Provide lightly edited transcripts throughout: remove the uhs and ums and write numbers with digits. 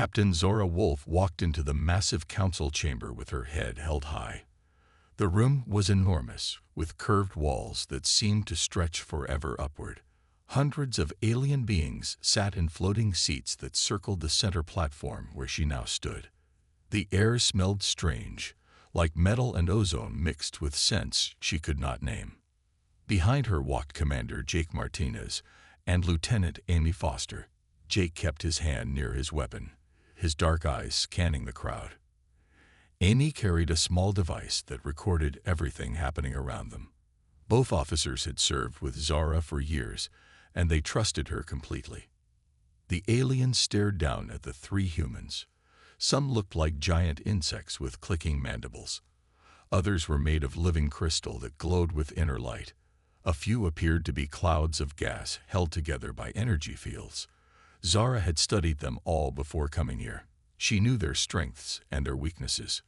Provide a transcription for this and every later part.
Captain Zara Wolfe walked into the massive council chamber with her head held high. The room was enormous, with curved walls that seemed to stretch forever upward. Hundreds of alien beings sat in floating seats that circled the center platform where she now stood. The air smelled strange, like metal and ozone mixed with scents she could not name. Behind her walked Commander Jake Martinez and Lieutenant Amy Foster. Jake kept his hand near his weapon, his dark eyes scanning the crowd. Amy carried a small device that recorded everything happening around them. Both officers had served with Zara for years, and they trusted her completely. The aliens stared down at the three humans. Some looked like giant insects with clicking mandibles. Others were made of living crystal that glowed with inner light. A few appeared to be clouds of gas held together by energy fields. Zara had studied them all before coming here. She knew their strengths and their weaknesses.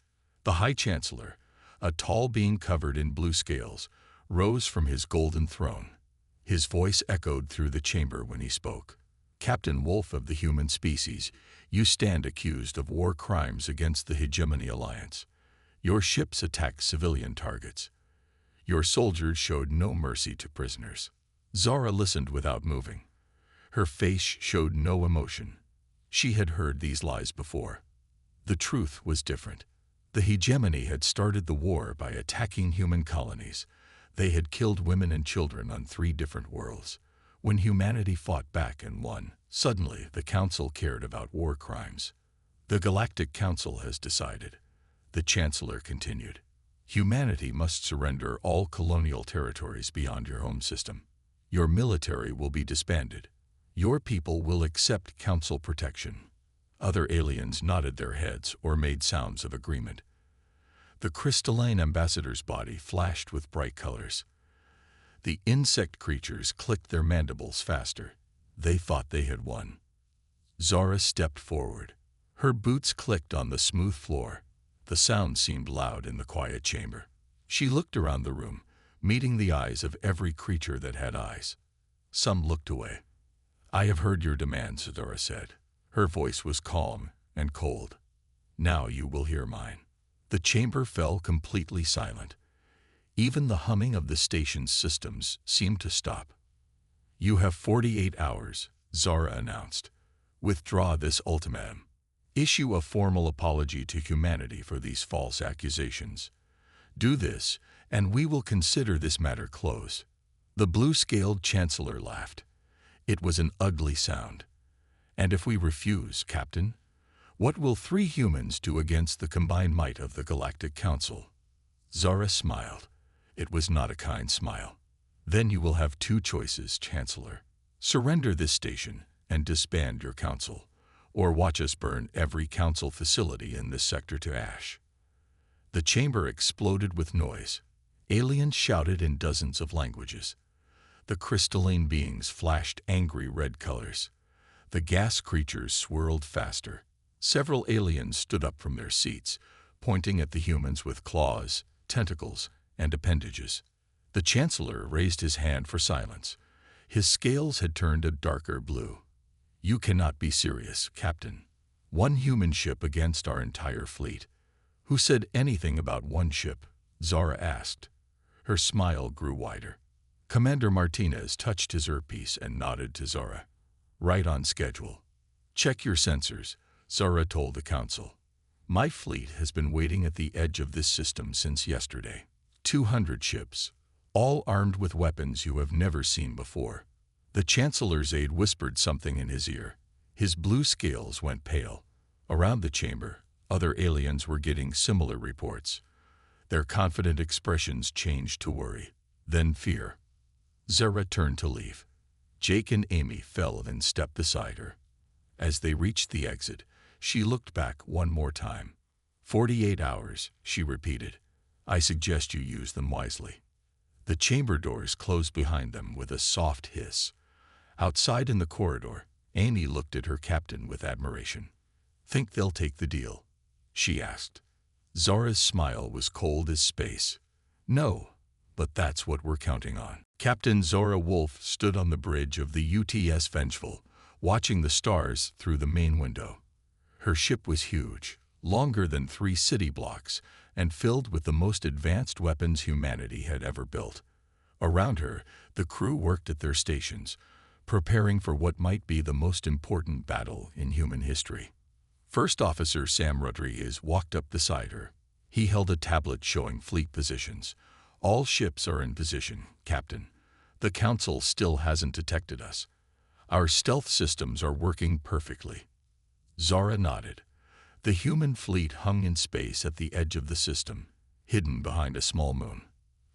The High Chancellor, a tall being covered in blue scales, rose from his golden throne. His voice echoed through the chamber when he spoke. Captain Wolfe of the human species, you stand accused of war crimes against the Hegemony Alliance. Your ships attacked civilian targets. Your soldiers showed no mercy to prisoners. Zara listened without moving. Her face showed no emotion. She had heard these lies before. The truth was different. The Hegemony had started the war by attacking human colonies. They had killed women and children on 3 different worlds. When humanity fought back and won, suddenly the Council cared about war crimes. The Galactic Council has decided. The Chancellor continued. Humanity must surrender all colonial territories beyond your home system. Your military will be disbanded. Your people will accept Council protection. Other aliens nodded their heads or made sounds of agreement. The crystalline ambassador's body flashed with bright colors. The insect creatures clicked their mandibles faster. They thought they had won. Zara stepped forward. Her boots clicked on the smooth floor. The sound seemed loud in the quiet chamber. She looked around the room, meeting the eyes of every creature that had eyes. Some looked away. I have heard your demands, Zara said. Her voice was calm and cold. Now you will hear mine. The chamber fell completely silent. Even the humming of the station's systems seemed to stop. You have 48 hours, Zara announced. Withdraw this ultimatum. Issue a formal apology to humanity for these false accusations. Do this, and we will consider this matter closed. The blue-scaled Chancellor laughed. It was an ugly sound. And if we refuse, Captain, what will 3 humans do against the combined might of the Galactic Council? Zara smiled. It was not a kind smile. Then you will have 2 choices, Chancellor. Surrender this station and disband your council, or watch us burn every council facility in this sector to ash. The chamber exploded with noise. Aliens shouted in dozens of languages. The crystalline beings flashed angry red colors. The gas creatures swirled faster. Several aliens stood up from their seats, pointing at the humans with claws, tentacles, and appendages. The Chancellor raised his hand for silence. His scales had turned a darker blue. You cannot be serious, Captain. 1 human ship against our entire fleet. Who said anything about 1 ship? Zara asked. Her smile grew wider. Commander Martinez touched his earpiece and nodded to Zara. Right on schedule. Check your sensors, Zara told the Council. My fleet has been waiting at the edge of this system since yesterday. 200 ships, all armed with weapons you have never seen before. The Chancellor's aide whispered something in his ear. His blue scales went pale. Around the chamber, other aliens were getting similar reports. Their confident expressions changed to worry, then fear. Zara turned to leave. Jake and Amy fell and stepped beside her. As they reached the exit, she looked back one more time. 48 hours, she repeated. I suggest you use them wisely. The chamber doors closed behind them with a soft hiss. Outside in the corridor, Amy looked at her captain with admiration. Think they'll take the deal? She asked. Zara's smile was cold as space. No, but that's what we're counting on. Captain Zara Wolfe stood on the bridge of the UTS Vengeful, watching the stars through the main window. Her ship was huge, longer than 3 city blocks, and filled with the most advanced weapons humanity had ever built. Around her, the crew worked at their stations, preparing for what might be the most important battle in human history. First Officer Sam Rodriguez walked up beside her. He held a tablet showing fleet positions. "All ships are in position, Captain. The Council still hasn't detected us. Our stealth systems are working perfectly." Zara nodded. The human fleet hung in space at the edge of the system, hidden behind a small moon.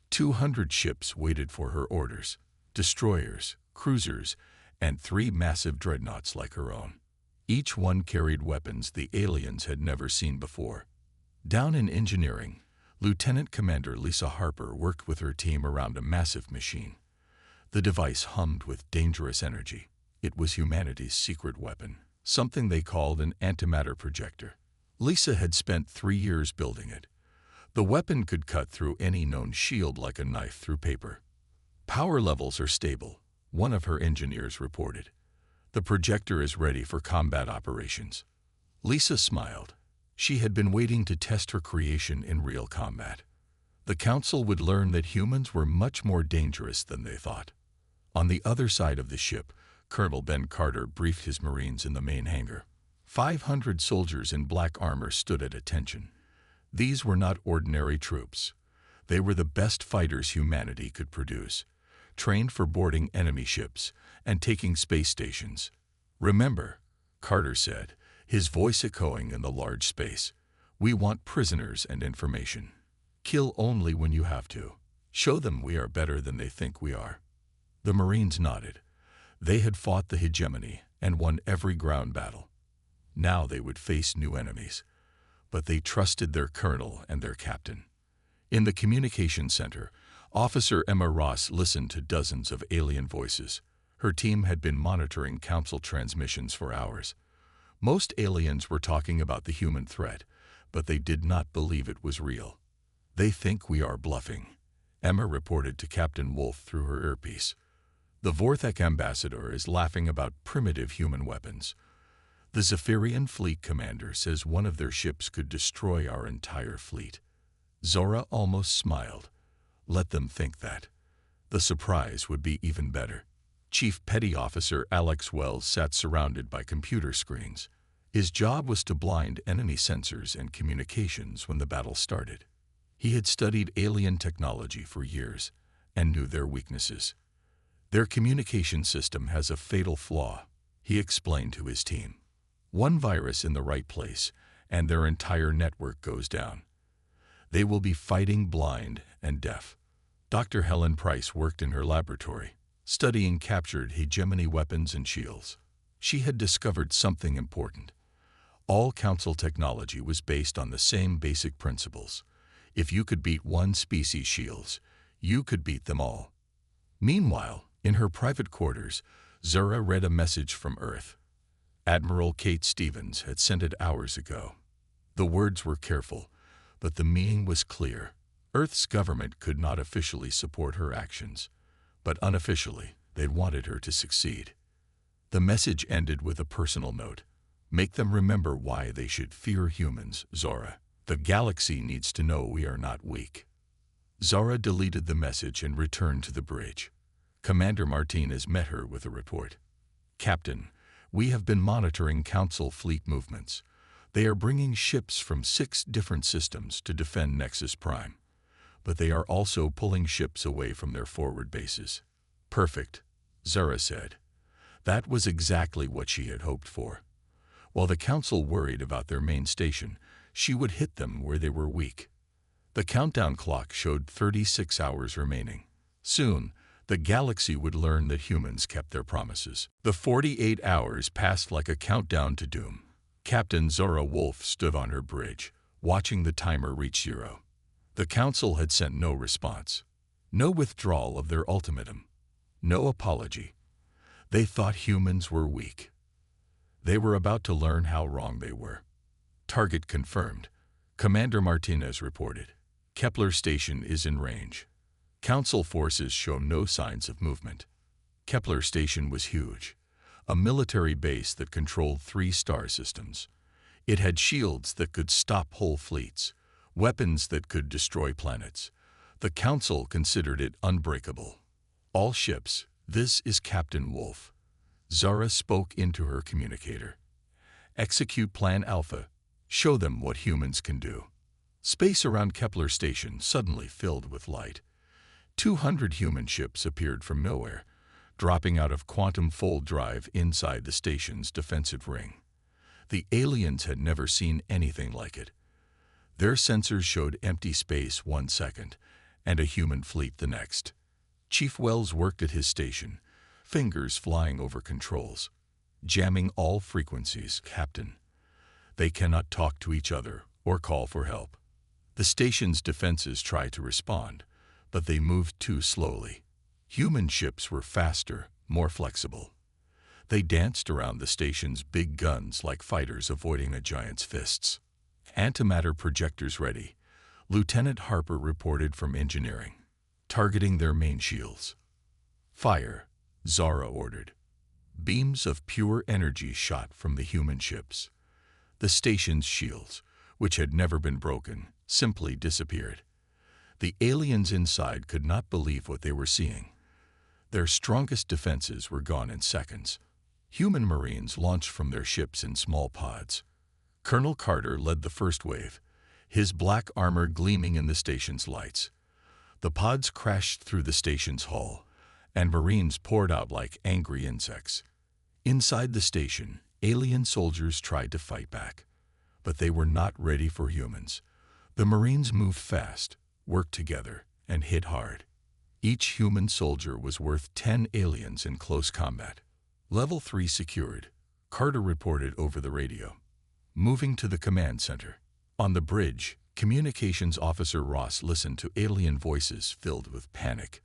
200 ships waited for her orders, destroyers, cruisers, and 3 massive dreadnoughts like her own. Each one carried weapons the aliens had never seen before. Down in engineering, Lieutenant Commander Lisa Harper worked with her team around a massive machine. The device hummed with dangerous energy. It was humanity's secret weapon, something they called an antimatter projector. Lisa had spent 3 years building it. The weapon could cut through any known shield like a knife through paper. "Power levels are stable," one of her engineers reported. "The projector is ready for combat operations." Lisa smiled. She had been waiting to test her creation in real combat. The Council would learn that humans were much more dangerous than they thought. On the other side of the ship, Colonel Ben Carter briefed his Marines in the main hangar. 500 soldiers in black armor stood at attention. These were not ordinary troops. They were the best fighters humanity could produce, trained for boarding enemy ships and taking space stations. "Remember," Carter said, his voice echoing in the large space, "we want prisoners and information. Kill only when you have to. Show them we are better than they think we are." The Marines nodded. They had fought the hegemony and won every ground battle. Now they would face new enemies, but they trusted their colonel and their captain. In the communication center, Officer Emma Ross listened to dozens of alien voices. Her team had been monitoring Council transmissions for hours. Most aliens were talking about the human threat, but they did not believe it was real. "They think we are bluffing," Emma reported to Captain Wolfe through her earpiece. "The Vorthek ambassador is laughing about primitive human weapons. The Zephyrian fleet commander says one of their ships could destroy our entire fleet." Zora almost smiled. Let them think that. The surprise would be even better. Chief Petty Officer Alex Wells sat surrounded by computer screens. His job was to blind enemy sensors and communications when the battle started. He had studied alien technology for years and knew their weaknesses. "Their communication system has a fatal flaw," he explained to his team. "One virus in the right place, and their entire network goes down. They will be fighting blind and deaf." Dr. Helen Price worked in her laboratory, studying captured hegemony weapons and shields. She had discovered something important. All Council technology was based on the same basic principles. If you could beat one species' shields, you could beat them all. Meanwhile, in her private quarters, Zara read a message from Earth. Admiral Kate Stevens had sent it hours ago. The words were careful, but the meaning was clear. Earth's government could not officially support her actions, but unofficially, they wanted her to succeed. The message ended with a personal note. "Make them remember why they should fear humans, Zara. The galaxy needs to know we are not weak." Zara deleted the message and returned to the bridge. Commander Martinez met her with a report. "Captain, we have been monitoring Council fleet movements. They are bringing ships from 6 different systems to defend Nexus Prime, but they are also pulling ships away from their forward bases." "Perfect," Zara said. That was exactly what she had hoped for. While the Council worried about their main station, she would hit them where they were weak. The countdown clock showed 36 hours remaining. Soon, the galaxy would learn that humans kept their promises. The 48 hours passed like a countdown to doom. Captain Zara Wolfe stood on her bridge, watching the timer reach 0. The Council had sent no response. No withdrawal of their ultimatum. No apology. They thought humans were weak. They were about to learn how wrong they were. "Target confirmed," Commander Martinez reported. "Kepler station is in range. Council forces show no signs of movement." Kepler station was huge, a military base that controlled 3 star systems. It had shields that could stop whole fleets, weapons that could destroy planets. The Council considered it unbreakable. All ships, this is Captain Wolfe. Zara spoke into her communicator. Execute Plan Alpha. Show them what humans can do. Space around Kepler station suddenly filled with light. 200 human ships appeared from nowhere, dropping out of quantum fold drive inside the station's defensive ring. The aliens had never seen anything like it. Their sensors showed empty space 1 second, and a human fleet the next. Chief Wells worked at his station, fingers flying over controls, jamming all frequencies. Captain, they cannot talk to each other or call for help. The station's defenses tried to respond, but they moved too slowly. Human ships were faster, more flexible. They danced around the station's big guns like fighters avoiding a giant's fists. Antimatter projectors ready, Lieutenant Harper reported from engineering, targeting their main shields. Fire, Zara ordered. Beams of pure energy shot from the human ships. The station's shields, which had never been broken, simply disappeared. The aliens inside could not believe what they were seeing. Their strongest defenses were gone in seconds. Human Marines launched from their ships in small pods. Colonel Carter led the first wave, his black armor gleaming in the station's lights. The pods crashed through the station's hull, and Marines poured out like angry insects. Inside the station, alien soldiers tried to fight back, but they were not ready for humans. The Marines moved fast, worked together, and hit hard. Each human soldier was worth 10 aliens in close combat. Level 3 secured, Carter reported over the radio. Moving to the command center. On the bridge, Communications Officer Ross listened to alien voices filled with panic.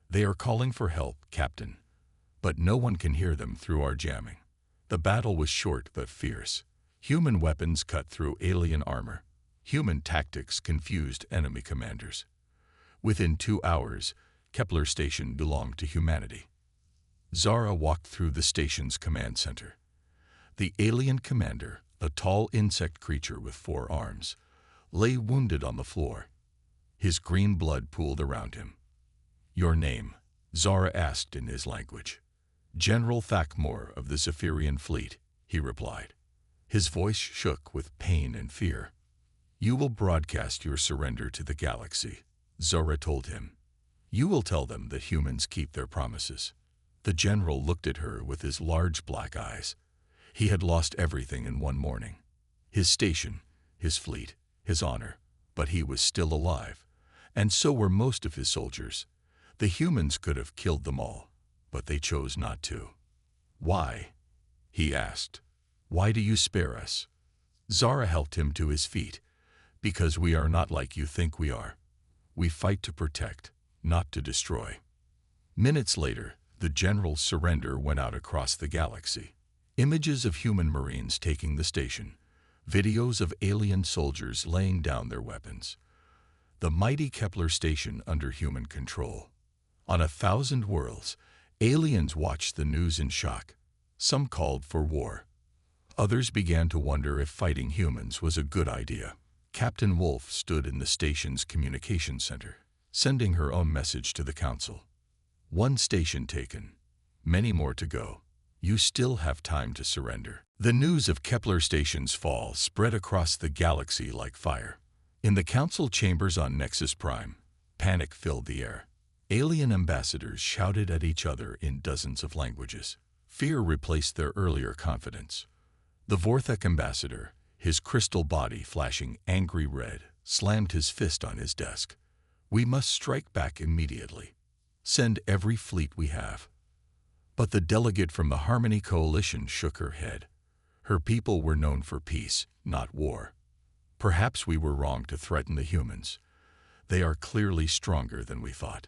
They are calling for help, Captain, but no one can hear them through our jamming. The battle was short but fierce. Human weapons cut through alien armor. Human tactics confused enemy commanders. Within 2 hours, Kepler station belonged to humanity. Zara walked through the station's command center. The alien commander, a tall insect creature with 4 arms, lay wounded on the floor. His green blood pooled around him. Your name? Zara asked in his language. General Thakmor of the Zephyrian fleet, he replied. His voice shook with pain and fear. You will broadcast your surrender to the galaxy, Zara told him. You will tell them that humans keep their promises. The general looked at her with his large black eyes. He had lost everything in one morning. His station, his fleet, his honor, but he was still alive, and so were most of his soldiers. The humans could have killed them all, but they chose not to. Why? He asked. Why do you spare us? Zara helped him to his feet. Because we are not like you think we are. We fight to protect, not to destroy. Minutes later, the general's surrender went out across the galaxy. Images of human Marines taking the station. Videos of alien soldiers laying down their weapons. The mighty Kepler station under human control. On 1,000 worlds, aliens watched the news in shock. Some called for war. Others began to wonder if fighting humans was a good idea. Captain Wolfe stood in the station's communication center, sending her own message to the council. 1 station taken. Many more to go. You still have time to surrender. The news of Kepler station's fall spread across the galaxy like fire. In the council chambers on Nexus Prime, panic filled the air. Alien ambassadors shouted at each other in dozens of languages. Fear replaced their earlier confidence. The Vorthek ambassador, his crystal body flashing angry red, slammed his fist on his desk. We must strike back immediately. Send every fleet we have. But the delegate from the Harmony Coalition shook her head. Her people were known for peace, not war. Perhaps we were wrong to threaten the humans. They are clearly stronger than we thought.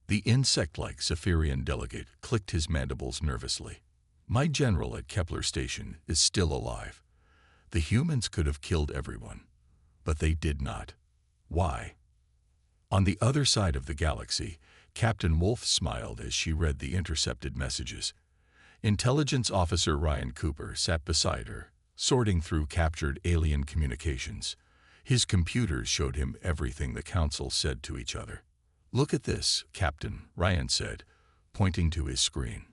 The insect-like Zephyrian delegate clicked his mandibles nervously. My general at Kepler station is still alive. The humans could have killed everyone, but they did not. Why? On the other side of the galaxy, Captain Wolfe smiled as she read the intercepted messages. Intelligence Officer Ryan Cooper sat beside her, sorting through captured alien communications. His computers showed him everything the Council said to each other. "Look at this, Captain," Ryan said, pointing to his screen.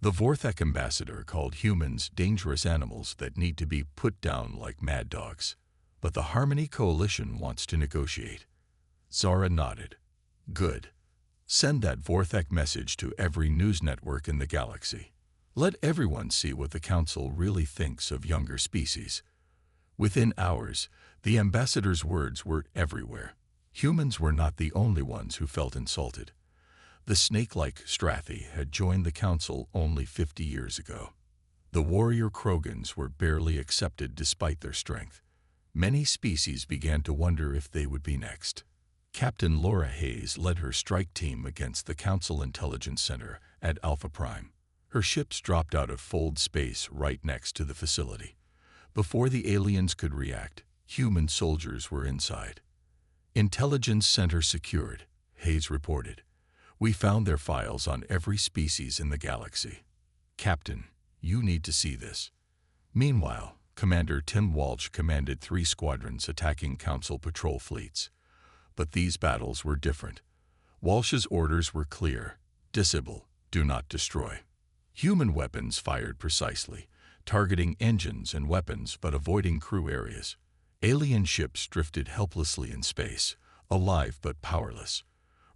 "The Vorthek ambassador called humans dangerous animals that need to be put down like mad dogs. But the Harmony Coalition wants to negotiate." Zara nodded. "Good. Send that Vorthek message to every news network in the galaxy. Let everyone see what the Council really thinks of younger species." Within hours, the ambassador's words were everywhere. Humans were not the only ones who felt insulted. The snake-like Strathi had joined the Council only 50 years ago. The warrior Krogans were barely accepted despite their strength. Many species began to wonder if they would be next. Captain Laura Hayes led her strike team against the Council Intelligence Center at Alpha Prime. Her ships dropped out of fold space right next to the facility. Before the aliens could react, human soldiers were inside. "Intelligence Center secured," Hayes reported. "We found their files on every species in the galaxy. Captain, you need to see this." Meanwhile, Commander Tim Walsh commanded 3 squadrons attacking Council patrol fleets. But these battles were different. Walsh's orders were clear: disable, do not destroy. Human weapons fired precisely, targeting engines and weapons but avoiding crew areas. Alien ships drifted helplessly in space, alive but powerless.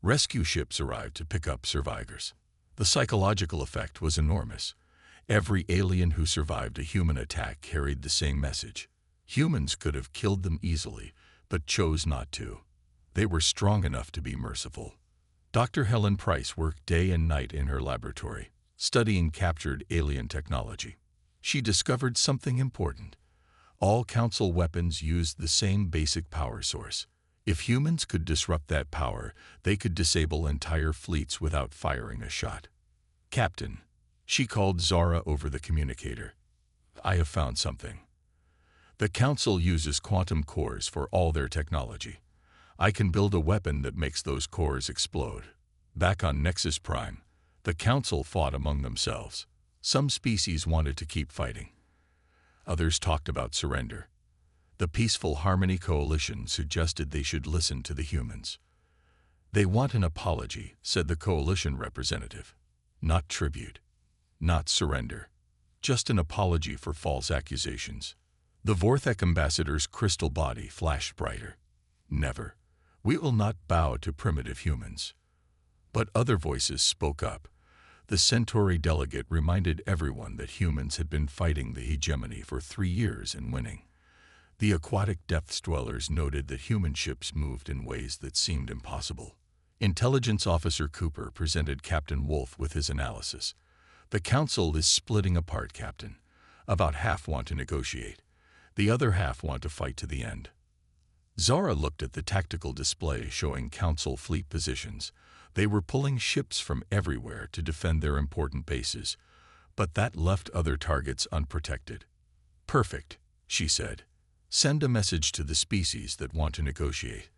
Rescue ships arrived to pick up survivors. The psychological effect was enormous. Every alien who survived a human attack carried the same message. Humans could have killed them easily, but chose not to. They were strong enough to be merciful. Dr. Helen Price worked day and night in her laboratory, studying captured alien technology. She discovered something important. All Council weapons used the same basic power source. If humans could disrupt that power, they could disable entire fleets without firing a shot. "Captain," she called Zara over the communicator, "I have found something. The Council uses quantum cores for all their technology. I can build a weapon that makes those cores explode." Back on Nexus Prime, the Council fought among themselves. Some species wanted to keep fighting. Others talked about surrender. The Peaceful Harmony Coalition suggested they should listen to the humans. "They want an apology," said the coalition representative. "Not tribute. Not surrender. Just an apology for false accusations." The Vorthek ambassador's crystal body flashed brighter. "Never. We will not bow to primitive humans." But other voices spoke up. The Centauri delegate reminded everyone that humans had been fighting the hegemony for 3 years and winning. The aquatic depths dwellers noted that human ships moved in ways that seemed impossible. Intelligence Officer Cooper presented Captain Wolfe with his analysis. "The Council is splitting apart, Captain. About half want to negotiate. The other half want to fight to the end." Zara looked at the tactical display showing Council fleet positions. They were pulling ships from everywhere to defend their important bases, but that left other targets unprotected. "Perfect," she said. "Send a message to the species that want to negotiate.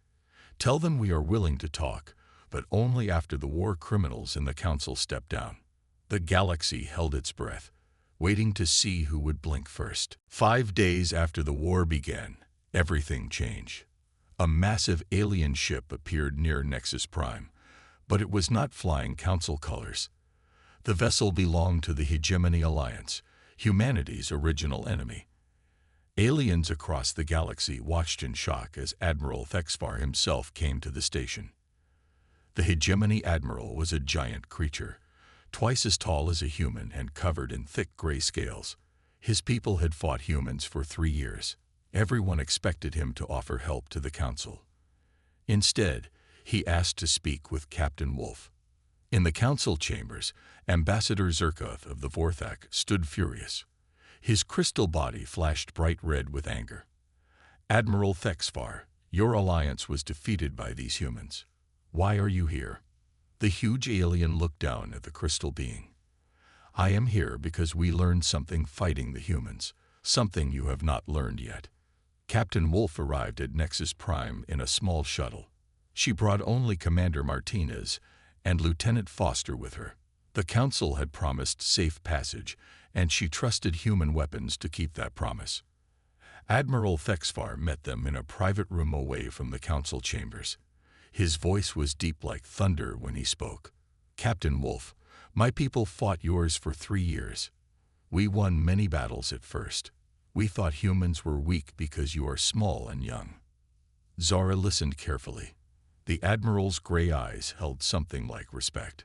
Tell them we are willing to talk, but only after the war criminals in the Council step down." The galaxy held its breath, waiting to see who would blink first. 5 days after the war began, everything changed. A massive alien ship appeared near Nexus Prime, but it was not flying Council colors. The vessel belonged to the Hegemony Alliance, humanity's original enemy. Aliens across the galaxy watched in shock as Admiral Thexfar himself came to the station. The Hegemony Admiral was a giant creature, twice as tall as a human and covered in thick gray scales. His people had fought humans for 3 years. Everyone expected him to offer help to the Council. Instead, he asked to speak with Captain Wolfe. In the Council chambers, Ambassador Zerkoth of the Vorthak stood furious. His crystal body flashed bright red with anger. "Admiral Thexfar, your alliance was defeated by these humans. Why are you here?" The huge alien looked down at the crystal being. "I am here because we learned something fighting the humans, something you have not learned yet." Captain Wolfe arrived at Nexus Prime in a small shuttle. She brought only Commander Martinez and Lieutenant Foster with her. The Council had promised safe passage, and she trusted human weapons to keep that promise. Admiral Thexfar met them in a private room away from the council chambers. His voice was deep like thunder when he spoke. "Captain Wolfe, my people fought yours for 3 years. We won many battles at first. We thought humans were weak because you are small and young." Zara listened carefully. The Admiral's gray eyes held something like respect.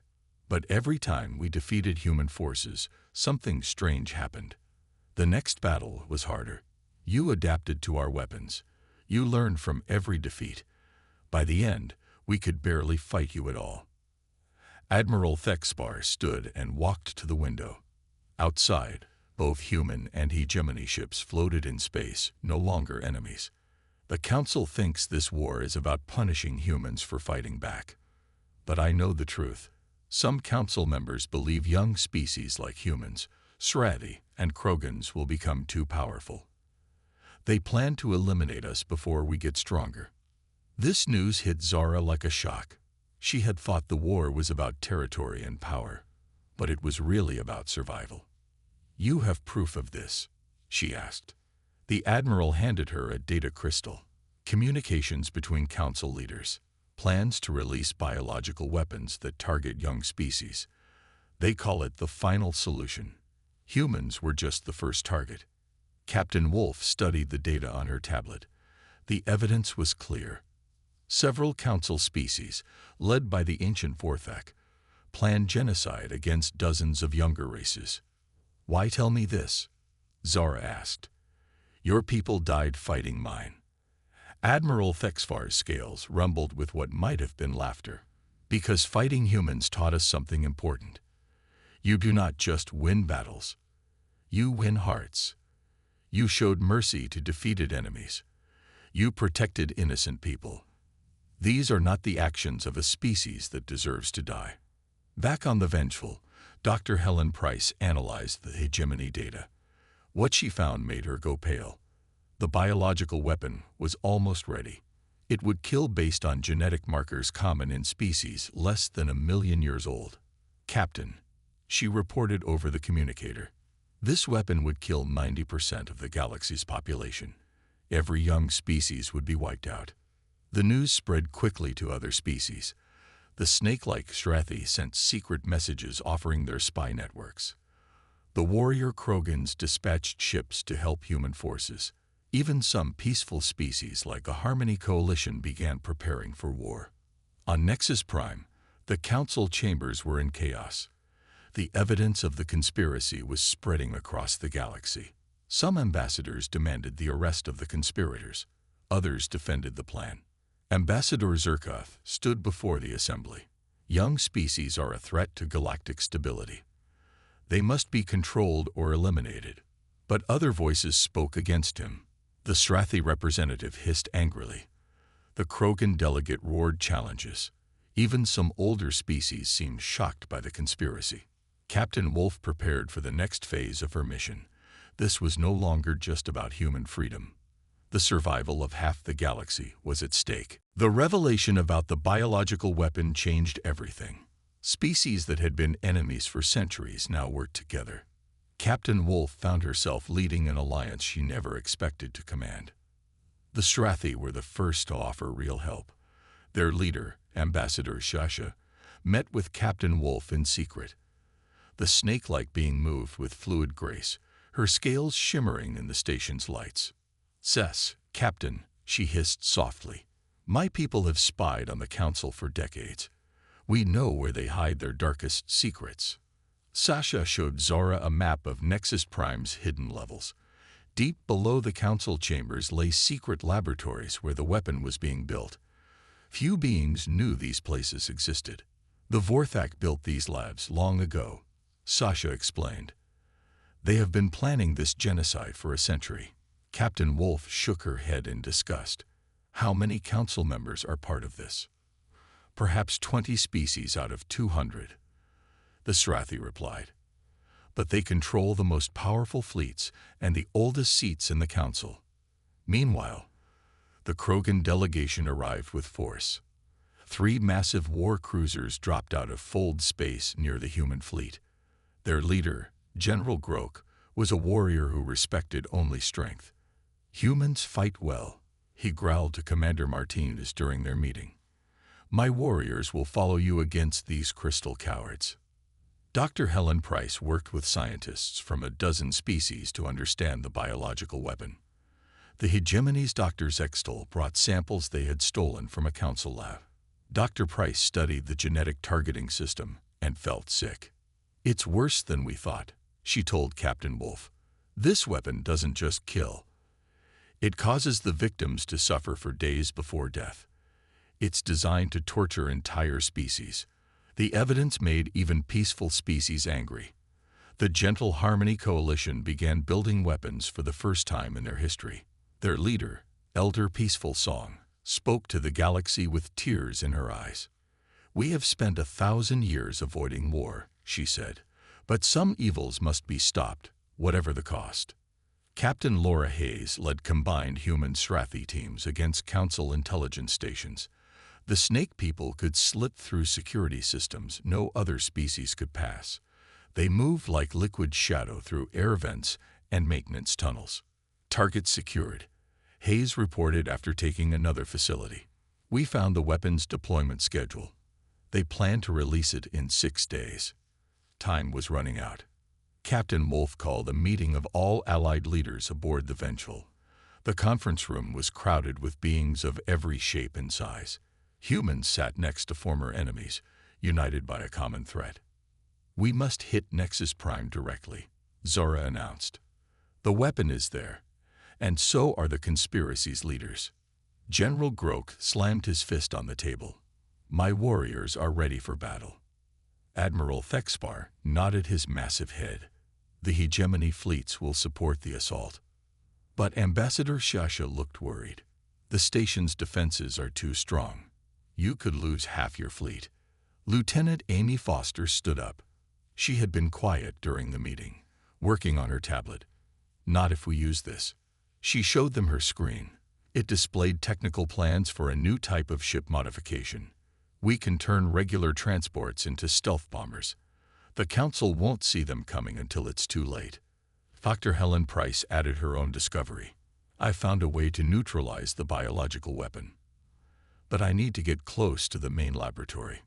"But every time we defeated human forces, something strange happened. The next battle was harder. You adapted to our weapons. You learned from every defeat. By the end, we could barely fight you at all." Admiral Thexfar stood and walked to the window. Outside, both human and hegemony ships floated in space, no longer enemies. "The Council thinks this war is about punishing humans for fighting back. But I know the truth. Some Council members believe young species like humans, Srathi and Krogans, will become too powerful. They plan to eliminate us before we get stronger." This news hit Zara like a shock. She had thought the war was about territory and power, but it was really about survival. "You have proof of this?" she asked. The Admiral handed her a data crystal. Communications between Council leaders. Plans to release biological weapons that target young species. They call it the final solution. Humans were just the first target. Captain Wolfe studied the data on her tablet. The evidence was clear. Several Council species, led by the ancient Vorthak, planned genocide against dozens of younger races. "Why tell me this?" Zara asked. "Your people died fighting mine." Admiral Thexfar's scales rumbled with what might have been laughter. "Because fighting humans taught us something important. You do not just win battles. You win hearts. You showed mercy to defeated enemies. You protected innocent people. These are not the actions of a species that deserves to die." Back on the Vengeful, Dr. Helen Price analyzed the hegemony data. What she found made her go pale. The biological weapon was almost ready. It would kill based on genetic markers common in species less than 1,000,000 years old. "Captain," she reported over the communicator, "this weapon would kill 90% of the galaxy's population. Every young species would be wiped out." The news spread quickly to other species. The snake-like Srathi sent secret messages offering their spy networks. The warrior Krogans dispatched ships to help human forces. Even some peaceful species like a Harmony Coalition began preparing for war. On Nexus Prime, the Council chambers were in chaos. The evidence of the conspiracy was spreading across the galaxy. Some ambassadors demanded the arrest of the conspirators. Others defended the plan. Ambassador Zerkoth stood before the assembly. "Young species are a threat to galactic stability. They must be controlled or eliminated." But other voices spoke against him. The Srathi representative hissed angrily. The Krogan delegate roared challenges. Even some older species seemed shocked by the conspiracy. Captain Wolfe prepared for the next phase of her mission. This was no longer just about human freedom. The survival of half the galaxy was at stake. The revelation about the biological weapon changed everything. Species that had been enemies for centuries now worked together. Captain Wolfe found herself leading an alliance she never expected to command. The Srathi were the first to offer real help. Their leader, Ambassador Shasha, met with Captain Wolfe in secret. The snake-like being moved with fluid grace, her scales shimmering in the station's lights. "Cess, Captain," she hissed softly. "My people have spied on the Council for decades. We know where they hide their darkest secrets." Sasha showed Zara a map of Nexus Prime's hidden levels. Deep below the Council chambers lay secret laboratories where the weapon was being built. Few beings knew these places existed. "The Vorthak built these labs long ago," Sasha explained. "They have been planning this genocide for a century." Captain Wolfe shook her head in disgust. "How many Council members are part of this?" "Perhaps 20 species out of 200. The Srathi replied. "But they control the most powerful fleets and the oldest seats in the Council." Meanwhile, the Krogan delegation arrived with force. 3 massive war cruisers dropped out of fold space near the human fleet. Their leader, General Grok, was a warrior who respected only strength. Humans fight well, he growled to Commander Martinez during their meeting. My warriors will follow you against these crystal cowards. Dr. Helen Price worked with scientists from a dozen species to understand the biological weapon. The hegemony's Dr. Zextel brought samples they had stolen from a council lab. Dr. Price studied the genetic targeting system and felt sick. It's worse than we thought, she told Captain Wolfe. This weapon doesn't just kill. It causes the victims to suffer for days before death. It's designed to torture entire species. The evidence made even peaceful species angry. The Gentle Harmony Coalition began building weapons for the first time in their history. Their leader, Elder Peaceful Song, spoke to the galaxy with tears in her eyes. We have spent 1,000 years avoiding war, she said, but some evils must be stopped, whatever the cost. Captain Laura Hayes led combined human Srathi teams against Council intelligence stations. The snake people could slip through security systems no other species could pass. They moved like liquid shadow through air vents and maintenance tunnels. Target secured, Hayes reported after taking another facility. We found the weapon's deployment schedule. They plan to release it in 6 days. Time was running out. Captain Wolfe called a meeting of all Allied leaders aboard the Vengeful. The conference room was crowded with beings of every shape and size. Humans sat next to former enemies, united by a common threat. We must hit Nexus Prime directly, Zara announced. The weapon is there, and so are the conspiracy's leaders. General Groke slammed his fist on the table. My warriors are ready for battle. Admiral Thexpar nodded his massive head. The hegemony fleets will support the assault. But Ambassador Shasha looked worried. The station's defenses are too strong. You could lose half your fleet. Lieutenant Amy Foster stood up. She had been quiet during the meeting, working on her tablet. Not if we use this. She showed them her screen. It displayed technical plans for a new type of ship modification. We can turn regular transports into stealth bombers. The Council won't see them coming until it's too late. Dr. Helen Price added her own discovery. I found a way to neutralize the biological weapon. But I need to get close to the main laboratory.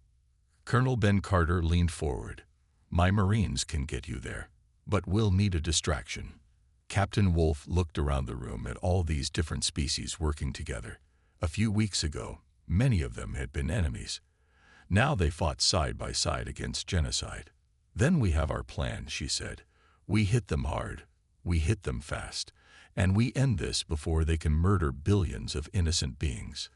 Colonel Ben Carter leaned forward. My Marines can get you there, but we'll need a distraction. Captain Wolfe looked around the room at all these different species working together. A few weeks ago, many of them had been enemies. Now they fought side by side against genocide. Then we have our plan, she said. We hit them hard, we hit them fast, and we end this before they can murder billions of innocent beings.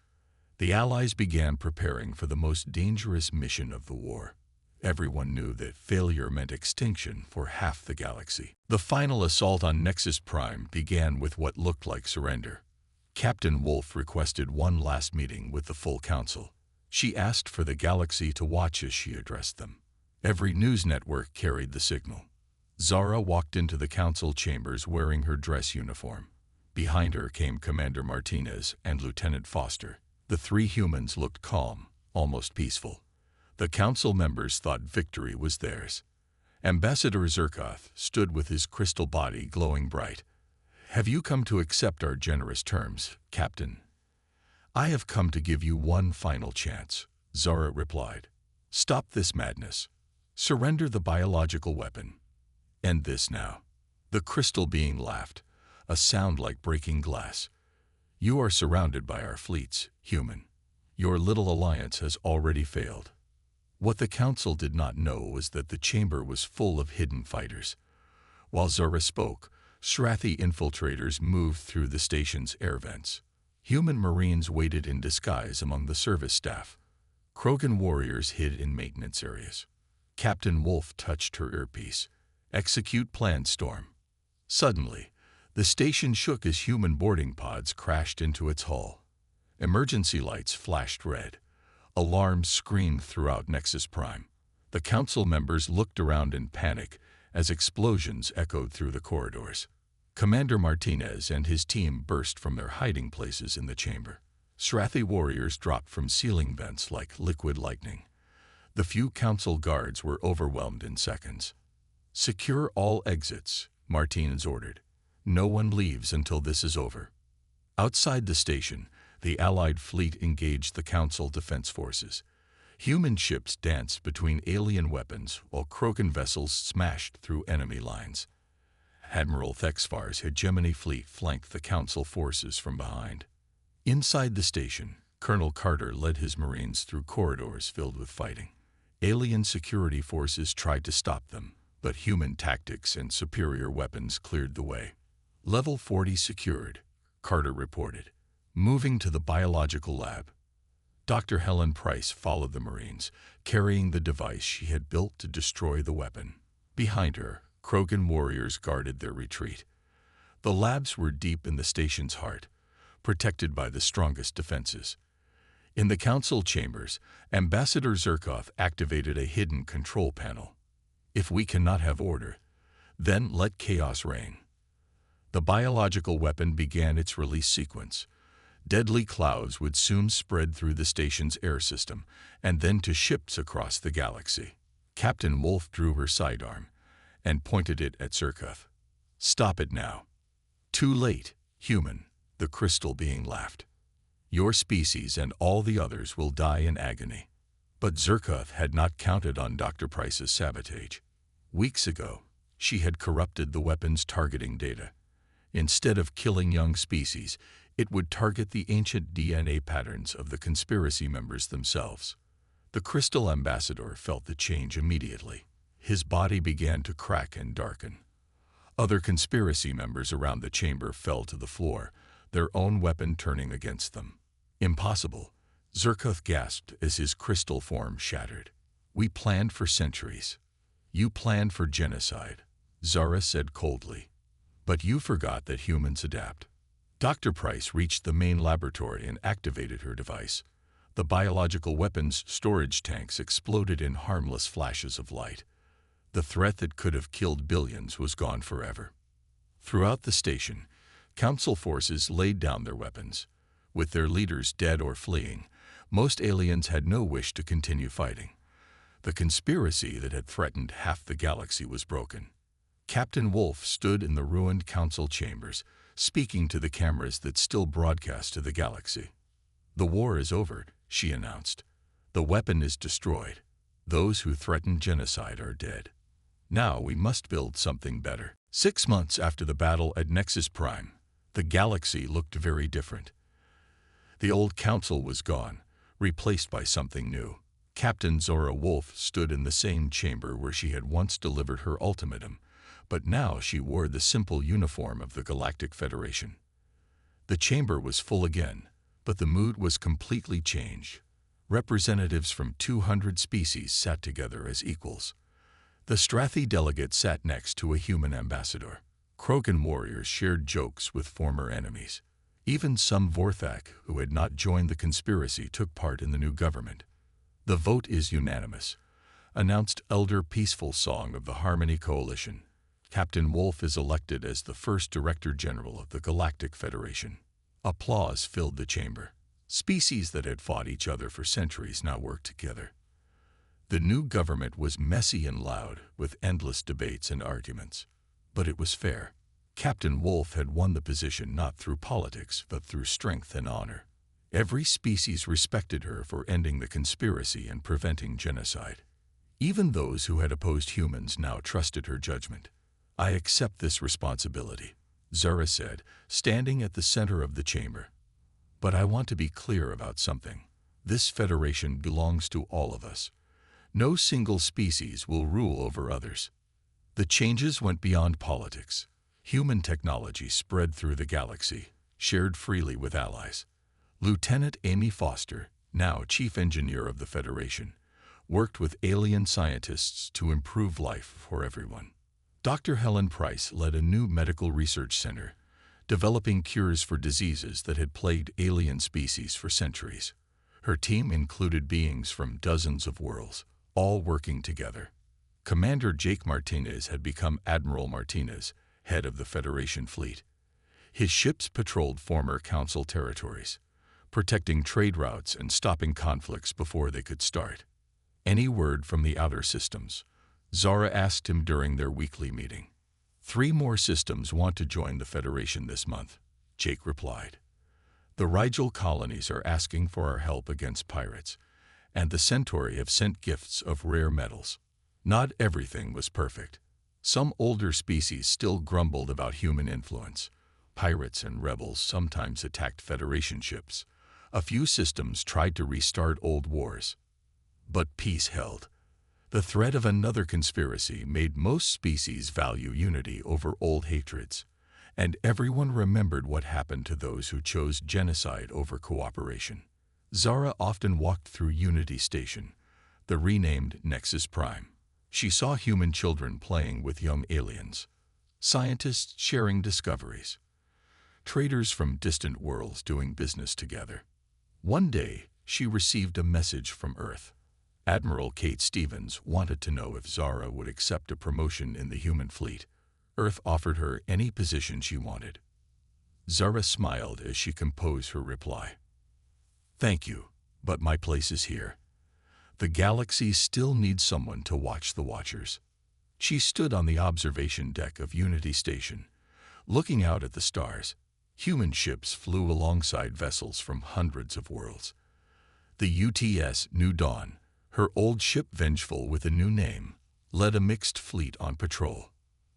The Allies began preparing for the most dangerous mission of the war. Everyone knew that failure meant extinction for half the galaxy. The final assault on Nexus Prime began with what looked like surrender. Captain Wolfe requested one last meeting with the full council. She asked for the galaxy to watch as she addressed them. Every news network carried the signal. Zara walked into the council chambers wearing her dress uniform. Behind her came Commander Martinez and Lieutenant Foster. The 3 humans looked calm, almost peaceful. The council members thought victory was theirs. Ambassador Zerkoth stood with his crystal body glowing bright. Have you come to accept our generous terms, Captain? I have come to give you one final chance, Zara replied. Stop this madness. Surrender the biological weapon. End this now. The crystal being laughed, a sound like breaking glass. You are surrounded by our fleets, human. Your little alliance has already failed. What the council did not know was that the chamber was full of hidden fighters. While Zara spoke, Srathi infiltrators moved through the station's air vents. Human Marines waited in disguise among the service staff. Krogan warriors hid in maintenance areas. Captain Wolfe touched her earpiece. Execute plan, Storm. Suddenly, the station shook as human boarding pods crashed into its hull. Emergency lights flashed red. Alarms screamed throughout Nexus Prime. The council members looked around in panic as explosions echoed through the corridors. Commander Martinez and his team burst from their hiding places in the chamber. Srathi warriors dropped from ceiling vents like liquid lightning. The few council guards were overwhelmed in seconds. Secure all exits, Martinez ordered. No one leaves until this is over. Outside the station, the Allied fleet engaged the Council Defense Forces. Human ships danced between alien weapons while Krogan vessels smashed through enemy lines. Admiral Thexfar's hegemony fleet flanked the Council forces from behind. Inside the station, Colonel Carter led his Marines through corridors filled with fighting. Alien security forces tried to stop them, but human tactics and superior weapons cleared the way. Level 40 secured, Carter reported. Moving to the biological lab, Dr. Helen Price followed the Marines, carrying the device she had built to destroy the weapon. Behind her, Krogan warriors guarded their retreat. The labs were deep in the station's heart, protected by the strongest defenses. In the council chambers, Ambassador Zurkov activated a hidden control panel. If we cannot have order, then let chaos reign. The biological weapon began its release sequence. Deadly clouds would soon spread through the station's air system, and then to ships across the galaxy. Captain Wolfe drew her sidearm and pointed it at Zurkov. "Stop it now." "Too late, human," the crystal being laughed. "Your species and all the others will die in agony." But Zurkov had not counted on Dr. Price's sabotage. Weeks ago, she had corrupted the weapon's targeting data. Instead of killing young species, it would target the ancient DNA patterns of the conspiracy members themselves. The Crystal Ambassador felt the change immediately. His body began to crack and darken. Other conspiracy members around the chamber fell to the floor, their own weapon turning against them. "Impossible," Zurkov gasped as his crystal form shattered. "We planned for centuries." "You planned for genocide," Zara said coldly. "But you forgot that humans adapt." Dr. Price reached the main laboratory and activated her device. The biological weapons storage tanks exploded in harmless flashes of light. The threat that could have killed billions was gone forever. Throughout the station, Council forces laid down their weapons. With their leaders dead or fleeing, most aliens had no wish to continue fighting. The conspiracy that had threatened half the galaxy was broken. Captain Wolfe stood in the ruined council chambers, speaking to the cameras that still broadcast to the galaxy. "The war is over," she announced. "The weapon is destroyed. Those who threatened genocide are dead. Now we must build something better." 6 months after the battle at Nexus Prime, the galaxy looked very different. The old council was gone, replaced by something new. Captain Zara Wolfe stood in the same chamber where she had once delivered her ultimatum, but now she wore the simple uniform of the Galactic Federation. The chamber was full again, but the mood was completely changed. Representatives from 200 species sat together as equals. The Strathi delegate sat next to a human ambassador. Krogan warriors shared jokes with former enemies. Even some Vorthak who had not joined the conspiracy took part in the new government. "The vote is unanimous," announced Elder Peaceful Song of the Harmony Coalition. "Captain Wolfe is elected as the first Director General of the Galactic Federation." Applause filled the chamber. Species that had fought each other for centuries now worked together. The new government was messy and loud, with endless debates and arguments. But it was fair. Captain Wolfe had won the position not through politics, but through strength and honor. Every species respected her for ending the conspiracy and preventing genocide. Even those who had opposed humans now trusted her judgment. "I accept this responsibility," Zara said, standing at the center of the chamber. "But I want to be clear about something. This federation belongs to all of us. No single species will rule over others." The changes went beyond politics. Human technology spread through the galaxy, shared freely with allies. Lieutenant Amy Foster, now chief engineer of the Federation, worked with alien scientists to improve life for everyone. Dr. Helen Price led a new medical research center, developing cures for diseases that had plagued alien species for centuries. Her team included beings from dozens of worlds, all working together. Commander Jake Martinez had become Admiral Martinez, head of the Federation fleet. His ships patrolled former Council territories, protecting trade routes and stopping conflicts before they could start. "Any word from the outer systems?" Zara asked him during their weekly meeting. 3 more systems want to join the Federation this month," Jake replied. The Rigel colonies are asking for our help against pirates, and the Centauri have sent gifts of rare metals. Not everything was perfect. Some older species still grumbled about human influence. Pirates and rebels sometimes attacked Federation ships. A few systems tried to restart old wars. But peace held. The threat of another conspiracy made most species value unity over old hatreds, and everyone remembered what happened to those who chose genocide over cooperation. Zara often walked through Unity Station, the renamed Nexus Prime. She saw human children playing with young aliens, scientists sharing discoveries, traders from distant worlds doing business together. One day, she received a message from Earth. Admiral Kate Stevens wanted to know if Zara would accept a promotion in the human fleet. Earth offered her any position she wanted. Zara smiled as she composed her reply. "Thank you, but my place is here. The galaxy still needs someone to watch the Watchers." She stood on the observation deck of Unity Station, looking out at the stars. Human ships flew alongside vessels from hundreds of worlds. The UTS New Dawn, her old ship Vengeful with a new name, led a mixed fleet on patrol.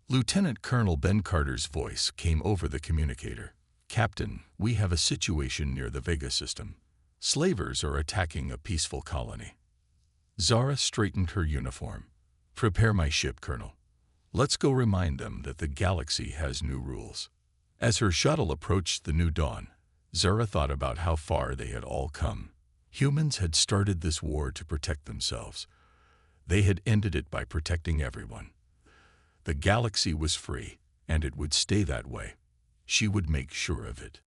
Lieutenant Colonel Ben Carter's voice came over the communicator. "Captain, we have a situation near the Vega system. Slavers are attacking a peaceful colony." Zara straightened her uniform. "Prepare my ship, Colonel. Let's go remind them that the galaxy has new rules." As her shuttle approached the New Dawn, Zara thought about how far they had all come. Humans had started this war to protect themselves. They had ended it by protecting everyone. The galaxy was free, and it would stay that way. She would make sure of it.